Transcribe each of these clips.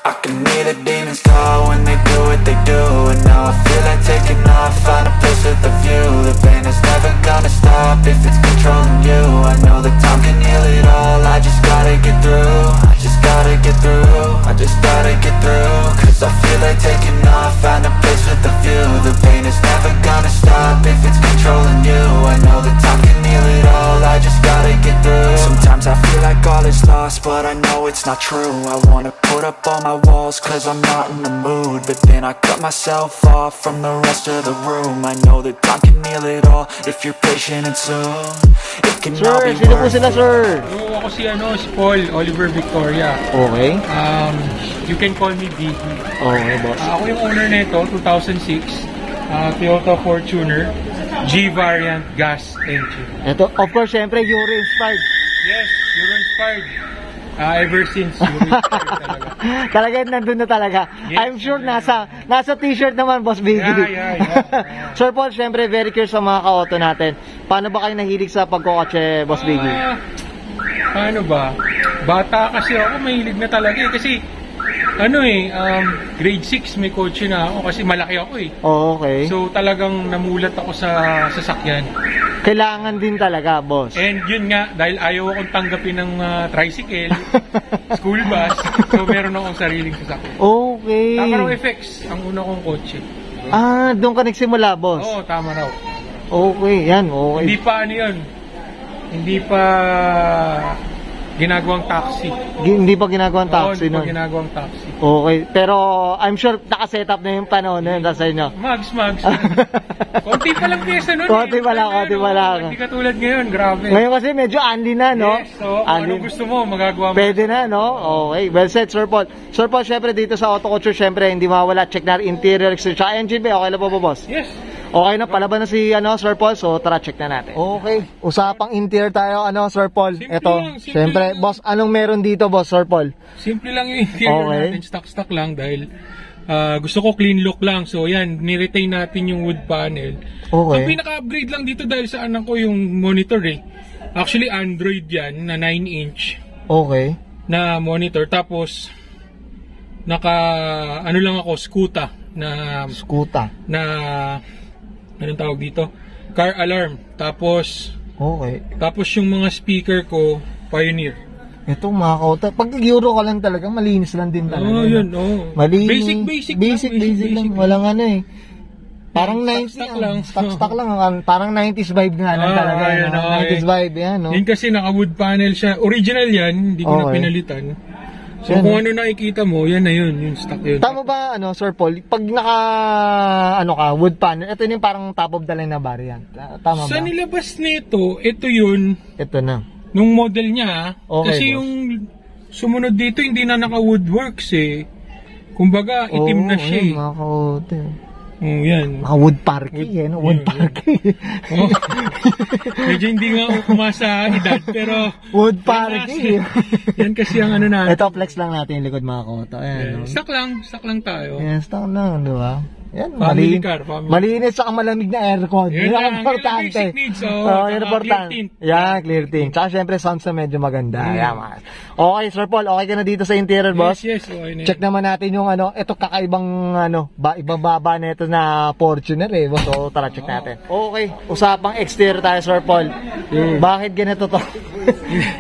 I can hear the demons call when they do what they do. And now I feel like taking off, find a place with a view. The pain is never gonna stop if it's controlling you. I know that time can heal it all, I just gotta get through. I just gotta get through, I just gotta get through. Cause I feel like taking off, find a place with a view. The pain is never gonna stop if it's controlling you. I know that time can heal it all, I just gotta get through. Sometimes I feel like all is lost, but I know it's not true. I wanna put up all my walls cause I'm not in the mood, but then I cut myself off from the rest of the room. I know that time can heal it all if you're patient, and soon it can all be sino po worth sila, it. sir? Ako si si Paul Oliver Victoria. Okay. You can call me Biggie. Okay, boss. Ako yung owner nito, 2006 Toyota Fortuner G variant gas engine. Ito, of course, syempre, Euro inspired. Yes, Euro inspired. Ever since Euro inspired talaga. Talaga, nandun na talaga. Yes, I'm sure nasa t-shirt naman, Boss Biggie. Yeah. Sir Paul, syempre, very curious sa mga ka-auto natin. Paano ba kayo nahilig sa pagkokotse, Boss Biggie? Ano ba? Bata kasi ako, mahilig na talaga eh. Kasi, grade 6 may kotse na ako kasi malaki ako eh. Oh, okay. So talagang namulat ako sa sasakyan. Kailangan din talaga, boss. And yun nga, dahil ayaw akong tanggapin ng tricycle, school bus, so meron akong sariling sasakyan. Okay. Tama raw FX, ang una kong kotse. Doon ka nagsimula, boss? Oo, tama raw. Okay, yan, okay. Hindi pa yun. Hindi pa ginagawang taxi. Hindi pa ginagawang taxi Hindi pa nun? ginagawang taxi. Okay, pero I'm sure nakaset up na yung panahon na yun sa inyo. Mags. Konti pa lang pyesa nun. Konti pa lang. Hindi katulad ngayon, grabe. Ngayon kasi medyo unli na, no? Yes, so ano gusto mo, magagawa mo. Pwede na, no? Okay, well said, Sir Paul. Sir Paul, syempre dito sa Auto Culture, syempre hindi mawala. Check na interior, exterior, tsaka engine bay. Okay na po ba, boss? Yes. Okay na, palaban na si Sir Paul, so tara, check na natin. Okay, usapang interior tayo, Sir Paul. Ito, syempre, boss, anong meron dito, boss, Sir Paul? Simple lang yung interior natin, stock lang dahil gusto ko clean look lang. So yan, niretain natin yung wood panel. Okay. Ang pinaka-upgrade lang dito dahil sa anak ko yung monitor eh. Actually, Android yan, na 9-inch. Okay. Na monitor. Tapos, lang ako, Skuta. Anong tawag dito? Car alarm. Tapos yung mga speaker ko, Pioneer. Ito mga kauta, pag Euro ka lang talaga, malinis lang din talaga. Yun. Malinis. Basic lang. Walang parang 90s lang. Stock lang. Parang 90s vibe nga lang talaga. 90s vibe yan, no? Yun kasi naka-wood panel siya. Original yan, hindi ko na pinalitan. So yan, kung ano nakikita mo, yan na yun, yung stock yun. Tama ba, Sir Paul, pag wood panel, ito yung parang top of the line na variant. Tama ba? Sa nilabas nito, ito yun. Ito na. Nung model niya, okay, kasi boss, yung sumunod dito, hindi na naka-woodworks eh. Kumbaga, itim na siya eh. Yan. Wood parking, wood parking. Medyo hindi nga ako kumasa edad, pero wood parking. Yan kasi ang natin. Ito, flex lang natin yung likod mga koto. Ayan, stock lang tayo. Yan, stock lang, di ba? Yan, family car. Malinis sa malamig na aircon. Yan ang importante. Yan, importante. Yan, clear tint. Tsaka syempre, sounds na medyo maganda. Yan, okay, Sir Paul, okay ka na dito sa interior, boss? Yes, okay na. Check naman natin yung ito kakaibang ibang baba nito na Fortuner eh. So, tara, check natin. Okay, usapang exterior tayo, Sir Paul. Bakit ganito to?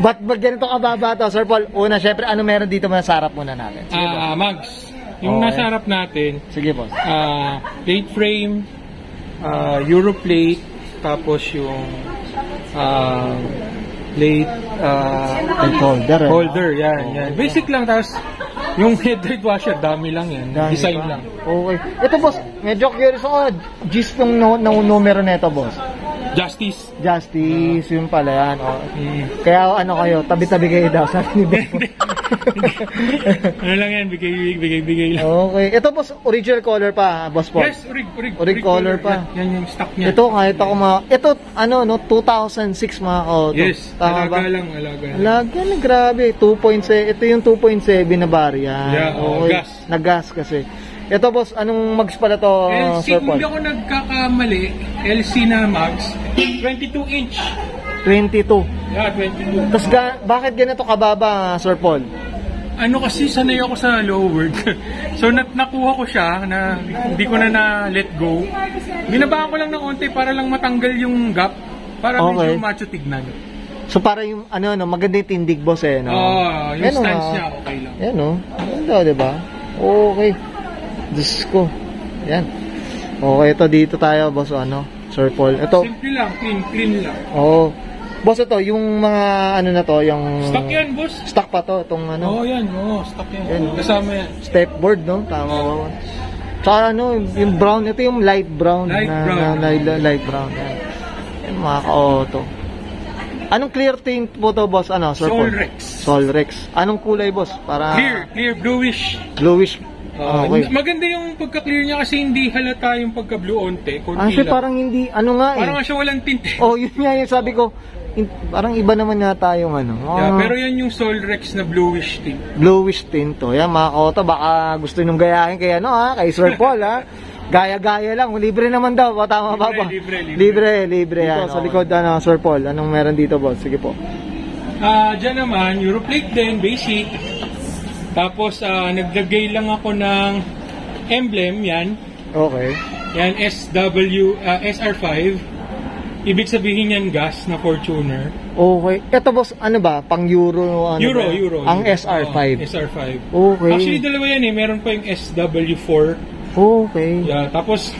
Ba't ganito kababa to, Sir Paul? Una, syempre, ano meron dito sa harap muna natin? Sige, Mags. Yung nasa harap natin, sige, boss. Plate frame, Euro plate, tapos yung plate holder, yan. Basic lang, tapos yung headlight washer, dami lang yan. Design lang. Okay. Ito, boss, medyo curious ako. Gist yung numero nito, boss. Justice, yun pala yan. Kaya kayo, tabi-tabi kayo daw, sabi ni Boss. Ano lang yan, bigay lang. Okay. Ito, boss, original color pa, Boss Paul. Yes, orig color pa. Yan yung stock niya. Ito, kahit ako ito, 2006 mga kauto. Yes, alaga. Alaga, grabe. 2.7, ito yung 2.7 na variant. Yeah, okay. Gas kasi. Ito, boss, anong mags pala to, LC, Sir Paul? kung di ako nagkakamali, LC na mags, 22-inch. 22. Yeah, 22. Tapos bakit ganito kababa, Sir Paul? Ano kasi, sanay ako sa lowered. So, nakuha ko siya na hindi ko na let go. Binabaan ko lang ng onte para lang matanggal yung gap. Para Okay. medyo macho tignan. So para yung maganda yung tindig boss no. Oo, yung Yan, stance niya okay lang. Yan Ganda, 'di ba? Okay. Diyos ko. Yan. Okay, ito dito tayo boss Sir Paul. Ito. Simple lang, clean lang. Oh. Boss, ito yung mga na to, yung Stock yan, boss. stock pa to, itong Yan, stock yan. Yan. Kasama yan. stepboard, no? Tama ba? Tsaka yung brown, ito yung light brown. Light brown. Light brown. Yan, mga ka-auto. Anong clear tint po to, boss? Sir Paul? Solrex. Solrex. Anong kulay, boss? Para Clear, bluish. bluish. Okay. Maganda yung pagka-clear niya kasi hindi halata yung pagka-blue onte. Kasi parang hindi, nga eh. Parang siya walang tint eh. Oh, yun nga yung sabi ko. Parang iba naman yata yung Yeah, pero yan yung Solrex na bluish tint. Bluish tint to. Yan mga kauto, baka gusto nung gayahin kay kay Sir Paul Gaya-gaya lang, libre naman daw. Tama ba ba? Libre yan. Sa likod Sir Paul, anong meron dito, boss? Sige po. Diyan naman, Europlate din, basic. Tapos naglagay lang ako ng emblem yan. Okay. Yan SR5. Ibig sabihin yan gas na Fortuner. Okay. Ito boss, ba? Pang Euro Euro. Ang SR5. SR5. Okay. Actually dalawa yan meron pa yung SW4. Okay. Yeah, tapos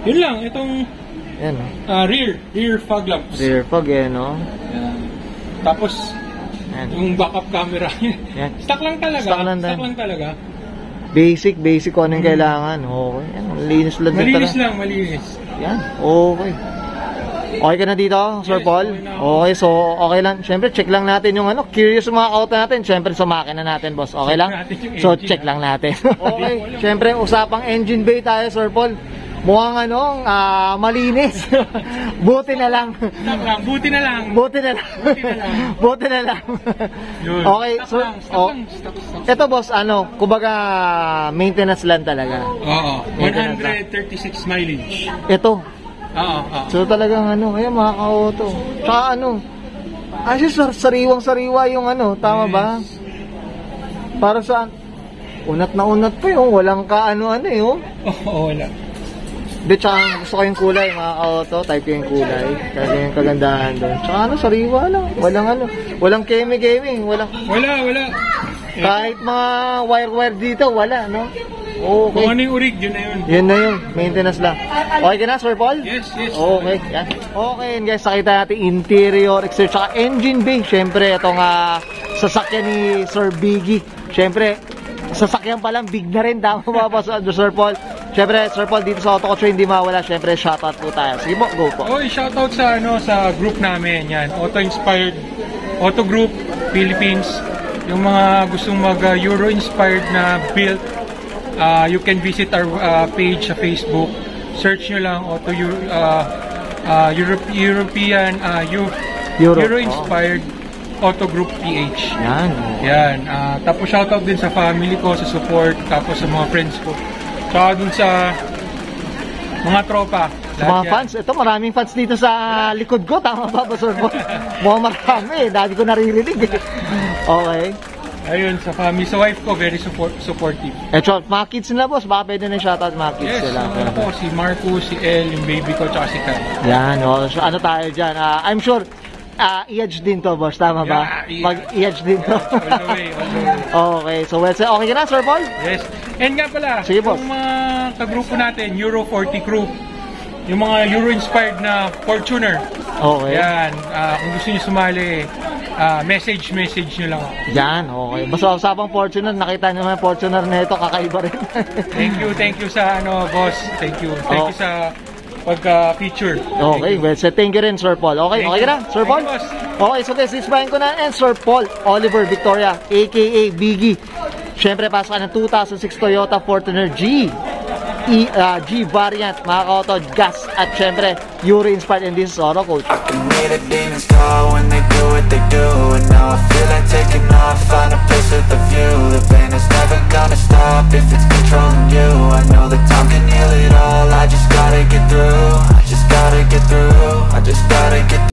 yun lang itong yan. Rear fog lamps. Rear fog Yeah. Tapos yan. yung backup camera. Yan. Stock lang talaga. Stock lang talaga. Basic kung anong kailangan. Okay. Yan, malinis lang. Malinis. Yan. Okay. Okay ka na dito, Sir Yes, Paul? okay na. Okay, so okay lang. Siyempre, check lang natin yung curious sa mga auto natin. Siyempre, sa makina natin, boss. Okay Check lang? natin yung So, engine, check lang natin. Okay. Siyempre, usapang engine bay tayo, Sir Paul. Mukhang malinis. Buti na lang. Stock lang, buti na lang. Buti na lang. Buti na lang. Yun. Okay, Stock so, lang, stock lang, stock. ito boss, kumbaga, maintenance lang talaga. Oo, Maintenance lang. 136 mileage. Ito, Oo. so talagang kaya mga ka-auto. Tsaka kasi sariwang-sariwa yung tama ba? Para saan? Unat na unat pa yung walang Oo, wala. De, tsaka gusto ko yung kulay mga ka-auto, type ko yung kulay. Kasi yung kagandahan doon. Tsaka sariwa lang. Walang keme-keme. Wala. Kahit mga wire-wire dito, wala, no? Okay. Kung ano yung urig, yun na yun. Yun na yun. Maintenance lang. Okay ka na, Sir Paul? Yes. Okay, yan. Okay, and guys, nakita natin interior, exterior, tsaka engine bay. Siyempre, itong sasakyan ni Sir Biggie. Siyempre, sasakyan pa lang, big na rin. Tama ba pa Sir Paul? Siyempre, Sir Paul, dito sa Auto Couture, hindi mawala. Siyempre, shoutout po tayo. Sige po, go po. Shoutout sa group namin. Yan, Auto-Inspired, Auto Group, Philippines. Yung mga gustong mag-Euro-inspired na build, you can visit our page sa Facebook. Search nyo lang European Euro-inspired Auto Group PH. Yan. Tapos shoutout din sa family ko, sa support, tapos sa mga friends ko. Tsaka dun sa mga tropa. Sa mga fans, ito maraming fans dito sa likod ko. Tama ba, Sir Paul? Mukhang marami. Dati ko naririnig. Okay. Ayun, sa family, sa wife ko, very supportive. Eto, mga kids nila, boss, baka pwede na shoutout mga kids Yes, nila. ako, si Marco, si El, yung baby ko, tsaka si Kat. Yan, so, tayo dyan? I'm sure, i-edge din to, boss, tama ba? Yeah. Mag-i-edge din to. All the way. Okay, so well said. Okay ka na, Sir Paul? Yes. And nga pala, sige, boss. yung mga kagrupo natin, Euro 40 crew, yung mga Euro-inspired na Fortuner. Okay. Yan, kung gusto niyo sumali, message nyo lang ako. Yan, okay. Basta usapang Fortuner, nakita nyo naman Fortuner na ito, kakaiba rin. Thank you sa boss. Thank you sa pagka-feature. Okay, well said. Thank you rin, Sir Paul. Okay ka na, Sir Paul? Okay, so this is Brian Conan and Sir Paul Oliver Victoria, aka Biggie. Siyempre, pasok ka ng 2006 Toyota Fortuner G variant, mga ka-auto, gas, at syempre, Euro-inspired, and this is Auto Coach. The demons call when they do what they do, and now I feel like taking off, find a place with a view. The pain is never gonna stop if it's controlling you. I know that time can heal